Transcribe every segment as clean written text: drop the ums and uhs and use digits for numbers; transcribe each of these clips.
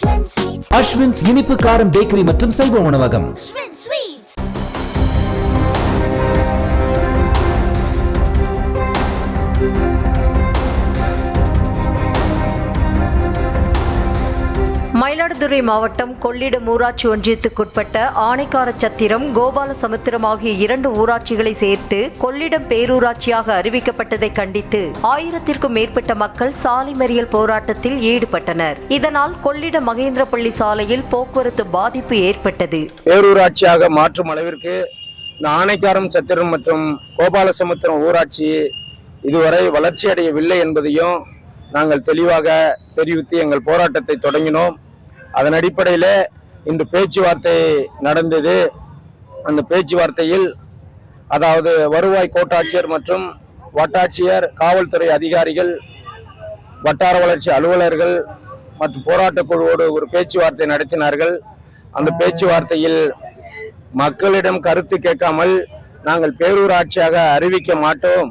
அஸ்வின்ஸ் இனிப்பு காரம் பேக்கரி மற்றும் சைவ உணவகம். மயிலாடுதுறை மாவட்டம் கொள்ளிடம் ஊராட்சி ஒன்றியத்துக்குட்பட்ட ஆனைக்காரச்சத்திரம், கோபாலசமுத்திரம் ஆகிய 2 ஊராட்சிகளை சேர்த்து கொள்ளிடம் பேரூராட்சியாக அறிவிக்கப்பட்டதை கண்டித்து 1000த்திற்கும் மேற்பட்ட மக்கள் சாலை மறியல் போராட்டத்தில் ஈடுபட்டனர். இதனால் கொள்ளிடம் மகேந்திரப்பள்ளி சாலையில் போக்குவரத்து பாதிப்பு ஏற்பட்டது. பேரூராட்சியாக மாற்றும் அளவிற்கு இந்த ஆனைக்காரம், சத்திரம் மற்றும் கோபாலசமுத்திரம் ஊராட்சி இதுவரை வளர்ச்சி அடையவில்லை என்பதையும் நாங்கள் தெளிவாக தெரிவித்து எங்கள் போராட்டத்தை தொடங்கினோம். அதன் அடிப்படையில் இன்று பேச்சுவார்த்தை நடந்தது. அந்த பேச்சுவார்த்தையில் அதாவது வருவாய் கோட்டாட்சியர் மற்றும் வட்டாட்சியர், காவல்துறை அதிகாரிகள், வட்டார வளர்ச்சி அலுவலர்கள் மற்றும் போராட்டக் குழுவோடு ஒரு பேச்சுவார்த்தை நடத்தினார்கள். அந்த பேச்சுவார்த்தையில் மக்களிடம் கருத்து கேட்காமல் நாங்கள் பேரூராட்சியாக அறிவிக்க மாட்டோம்,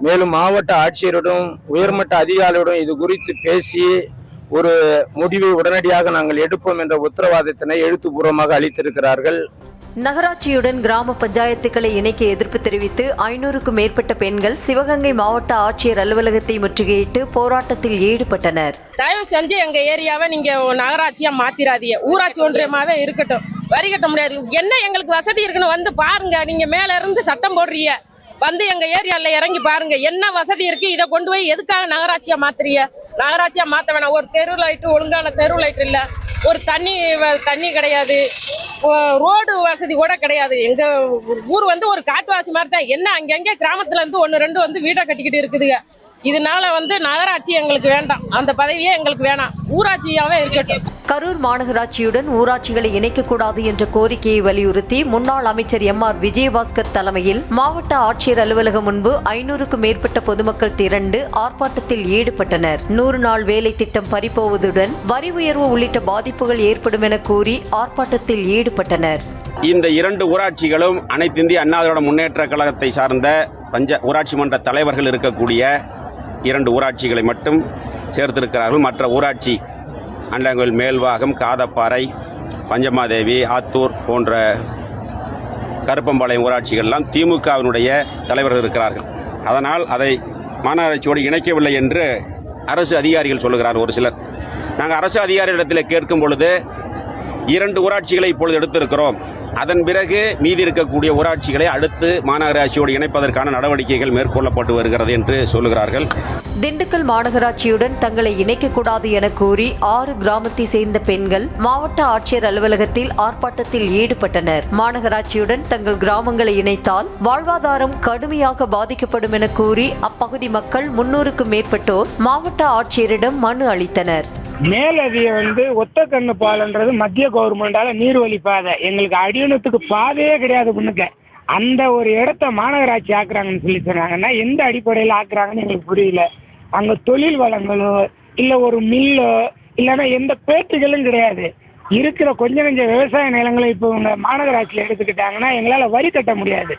மேலும் மாவட்ட ஆட்சியருடன் உயர்மட்ட அதிகாரியுடன் இது குறித்து பேசி ஒரு முடிவை உடனடியாக நாங்கள் எடுப்போம் என்ற உத்தரவாதத்தினை எழுத்துப்பூர்வமாக அளித்திருக்கிறார்கள். நகராட்சியுடன் கிராம பஞ்சாயத்துக்களை இணைக்க எதிர்ப்பு தெரிவித்து 500க்கும் மேற்பட்ட பெண்கள் சிவகங்கை மாவட்ட ஆட்சியர் அலுவலகத்தை முற்றுகையிட்டு போராட்டத்தில் ஈடுபட்டனர். தயவு செஞ்சு எங்க ஏரியாவை நீங்க நகராட்சியா மாத்திராதீங்க, ஊராட்சி ஒன்றியமாவே இருக்கட்டும். வரி கட்ட முடியாது, என்ன எங்களுக்கு வசதி இருக்குன்னு வந்து பாருங்க. நீங்க மேல இருந்து சட்டம் போடுறீங்க, வந்து எங்க ஏரியால இறங்கி பாருங்க என்ன வசதி இருக்கு. இதை கொண்டு போய் எதுக்காக நகராட்சியா மாத்துறீங்க? நகராட்சியா மாத்த வேணாம். ஒரு தெரு லைட்டு, ஒழுங்கான தெரு லைட் இல்ல, ஒரு தண்ணி கிடையாது, ரோடு வசதி கூட கிடையாது. எங்க ஊர் வந்து ஒரு காட்டுவாசி மாதிரி தான். என்ன அங்கங்க கிராமத்துல இருந்து 1-2 வந்து வீட்டை கட்டிக்கிட்டு இருக்குதுங்க. இதனால வந்து நகராட்சி எங்களுக்கு வேண்டாம், அந்த பதவியே எங்களுக்கு வேணாம், ஊராட்சியாவே இருக்கட்டும். கரூர் மாநகராட்சியுடன் ஊராட்சிகளை இணைக்கக்கூடாது என்ற கோரிக்கையை வலியுறுத்தி முன்னாள் அமைச்சர் MR விஜயபாஸ்கர் தலைமையில் மாவட்ட ஆட்சியர் அலுவலகம் முன்பு 500க்கும் மேற்பட்ட பொதுமக்கள் திரண்டு ஆர்ப்பாட்டத்தில் ஈடுபட்டனர். 100 நாள் வேலை திட்டம் பறிபோவதுடன் வரி உயர்வு உள்ளிட்ட பாதிப்புகள் ஏற்படும் என கூறி ஆர்ப்பாட்டத்தில் ஈடுபட்டனர். இந்த 2 ஊராட்சிகளும் அனைத்து இந்திய அண்ணா திராவிட முன்னேற்ற கழகத்தை சார்ந்த ஊராட்சி மன்ற தலைவர்கள் இருக்கக்கூடிய 2 ஊராட்சிகளை மட்டும் சேர்த்திருக்கிறார்கள். மற்ற ஊராட்சி அண்டங்கோயில், மேல்வாகம், காதப்பாறை, பஞ்சமாதேவி, ஆத்தூர் போன்ற கருப்பம்பாளையம் ஊராட்சிகள்லாம் திமுகவினுடைய தலைவர்கள் இருக்கிறார்கள். அதனால் அதை மாநகராட்சியோடு இணைக்கவில்லை என்று அரசு அதிகாரிகள் சொல்லுகிறார். ஒரு சிலர் நாங்கள் அரசு அதிகாரிகளிடத்தில் கேட்கும் பொழுது 2 ஊராட்சிகளை இப்பொழுது எடுத்திருக்கிறோம், அதன் பிறகு மீதி இருக்கக்கூடிய ஊராட்சிகளை அடுத்து மாநகராட்சியோடு இணைப்பதற்கான நடவடிக்கைகள் மேற்கொள்ளப்பட்டு வருகிறது என்று சொல்லுகிறார்கள். திண்டுக்கல் மாநகராட்சியுடன் தங்களை இணைக்கக்கூடாது என கூறி 6 கிராமத்தை சேர்ந்த பெண்கள் மாவட்ட ஆட்சியர் அலுவலகத்தில் ஆர்ப்பாட்டத்தில் ஈடுபட்டனர். மாநகராட்சியுடன் தங்கள் கிராமங்களை இணைத்தால் வாழ்வாதாரம் கடுமையாக பாதிக்கப்படும் என கூறி அப்பகுதி மக்கள் 300க்கும் மேற்பட்டோர் மாவட்ட ஆட்சியரிடம் மனு அளித்தனர். மேலதிய ஒத்த கண்ணு பாலன்றது மத்திய கவர்மெண்டால நீர்வழி பாதை, எங்களுக்கு அடியணத்துக்கு பாதையே கிடையாது. முன்னுக்க அந்த ஒரு இடத்த மாநகராட்சி ஆக்குறாங்கன்னு சொல்லி சொன்னாங்கன்னா எந்த அடிப்படையில் ஆக்குறாங்கன்னு எங்களுக்கு புரியல. அங்க தொழில் வளங்களோ இல்ல ஒரு மில்லோ இல்லைன்னா எந்த பேட்டுகளும் கிடையாது. இருக்கிற கொஞ்சம் விவசாய நிலங்களை இப்போ உங்க மாநகராட்சியில் எடுத்துக்கிட்டாங்கன்னா எங்களால வரி கட்ட முடியாது.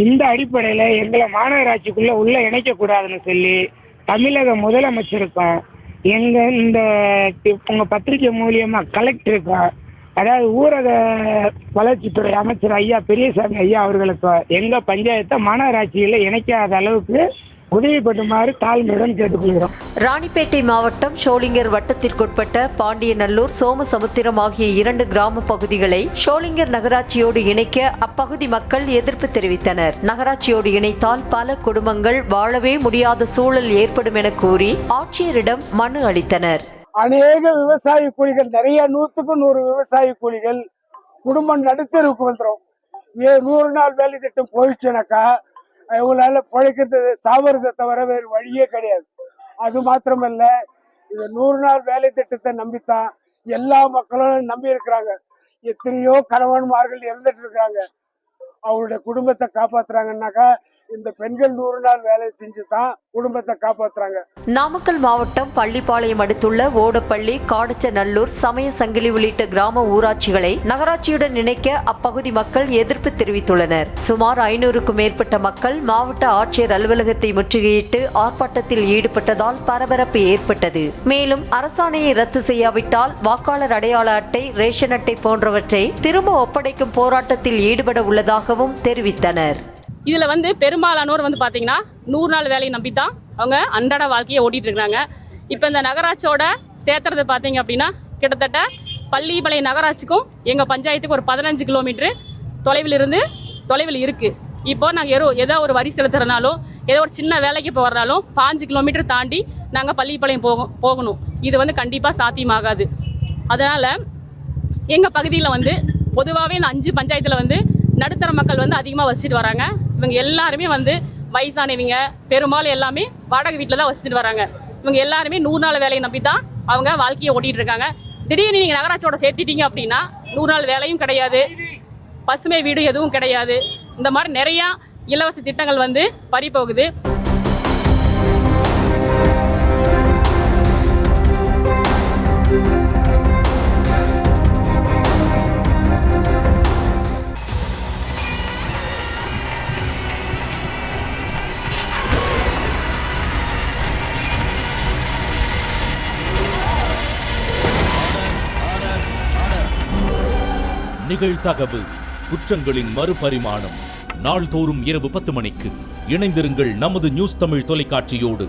இந்த அடிப்படையில எங்களை மாநகராட்சிக்குள்ள உள்ள இணைக்க கூடாதுன்னு சொல்லி தமிழக முதலமைச்சருக்கும் எங்க இந்த உங்க பத்திரிகை மூலியமா கலெக்டருக்கும், அதாவது ஊரக வளர்ச்சித்துறை அமைச்சர் ஐயா பெரியசாமி ஐயா அவர்களுக்கு எங்க பஞ்சாயத்தை மாநகராட்சியில இணைக்காத அளவுக்கு உதவி பண்ணுமாறு தாழ்மையுடன் கேட்டுக்கொள்கிறோம். ராணிப்பேட்டை மாவட்டம் ஷோலிங்கர் வட்டத்திற்குட்பட்ட பாண்டியநல்லூர், சோமசமுத்திரம் ஆகிய 2 கிராம பகுதிகளை ஷோலிங்கர் நகராட்சியோடு இணைக்க அப்பகுதி மக்கள் எதிர்ப்பு தெரிவித்தனர். நகராட்சியோடு இணைத்தால் பல குடும்பங்கள் வாழவே முடியாத சூழல் ஏற்படும் என கூறி ஆட்சியரிடம் மனு அளித்தனர். அநேக விவசாய கூலிகள், நிறைய 100க்கு 100 விவசாய கூலிகள் குடும்பம் நடுத்தருக்கு வந்துடும். 100 நாள் வேலை திட்டம் போயிடுச்சுனாக்கா இவங்களால பிழைக்கிறது சாவறதை தவிர வேறு வழியே கிடையாது. அது மாத்திரமல்ல, இந்த 100 நாள் வேலை திட்டத்தை நம்பித்தான் எல்லா மக்களும் நம்பி இருக்கிறாங்க. எத்தனையோ கணவன்மார்கள் இறந்துட்டு இருக்கிறாங்க. அவங்களுடைய குடும்பத்தை காப்பாத்துறாங்கன்னாக்கா இந்த பெண்கள் 100 நாள் வேலை செஞ்சு தான் குடும்பத்தை காப்பாத்துறாங்க. நாமக்கல் மாவட்டம் பள்ளிப்பாளையம் அடுத்துள்ள ஓடப்பள்ளி, காடச்சநல்லூர், சமய சங்கிலி உள்ளிட்ட கிராம ஊராட்சிகளை நகராட்சியுடன் இணைக்க அப்பகுதி மக்கள் எதிர்ப்பு தெரிவித்துள்ளனர். சுமார் 500க்கும் மேற்பட்ட மக்கள் மாவட்ட ஆட்சியர் அலுவலகத்தை முற்றுகையிட்டு ஆர்ப்பாட்டத்தில் ஈடுபட்டதால் பரபரப்பு ஏற்பட்டது. மேலும் அரசாணையை ரத்து செய்யாவிட்டால் வாக்காளர் அடையாள அட்டை, ரேஷன் அட்டை போன்றவற்றை திரும்ப ஒப்படைக்கும் போராட்டத்தில் ஈடுபட உள்ளதாகவும் தெரிவித்தனர். இதில் பெரும்பாலானோர் பார்த்தீங்கன்னா 100 நாள் வேலையை நம்பி தான் அவங்க அன்றாட வாழ்க்கையை ஓட்டிகிட்டு இருக்கிறாங்க. இப்போ இந்த நகராட்சியோட சேர்த்துறது பார்த்தீங்க அப்படின்னா கிட்டத்தட்ட பள்ளிப்பாளையம் நகராட்சிக்கும் எங்கள் பஞ்சாயத்துக்கு ஒரு 15 கிலோமீட்டர் தொலைவில் இருக்குது. இப்போ நாங்கள் ஏதோ ஒரு வரி செலுத்துறதுனாலும் ஏதோ ஒரு சின்ன வேலைக்கு போகிறனாலும் 5 கிலோமீட்டர் தாண்டி நாங்கள் பள்ளிப்பாளையம் போகணும். இது கண்டிப்பாக சாத்தியமாகாது. அதனால் எங்கள் பகுதியில் பொதுவாகவே இந்த 5 பஞ்சாயத்தில் நடுத்தர மக்கள் அதிகமாக வச்சுட்டு வராங்க. இவங்க எல்லாருமே வயசானவங்க, பெரும்பாலும் எல்லாமே வாடகை வீட்டில் தான் வச்சுட்டு வராங்க. இவங்க எல்லாருமே 100 நாள் வேலையை நம்பி தான் அவங்க வாழ்க்கையை ஓட்டிகிட்டு இருக்காங்க. திடீர்னு நீங்கள் நகராட்சியோட சேர்த்திட்டீங்க அப்படின்னா 100 நாள் வேலையும் கிடையாது, பசுமை வீடு எதுவும் கிடையாது. இந்த மாதிரி நிறையா இலவச திட்டங்கள் பறிபோகுது. நிகழ்தகவு குற்றங்களின் மறுபரிமாணம். நாள்தோறும் இரவு 10 மணிக்கு இணைந்திருங்கள் நமது நியூஸ் தமிழ் தொலைக்காட்சியோடு.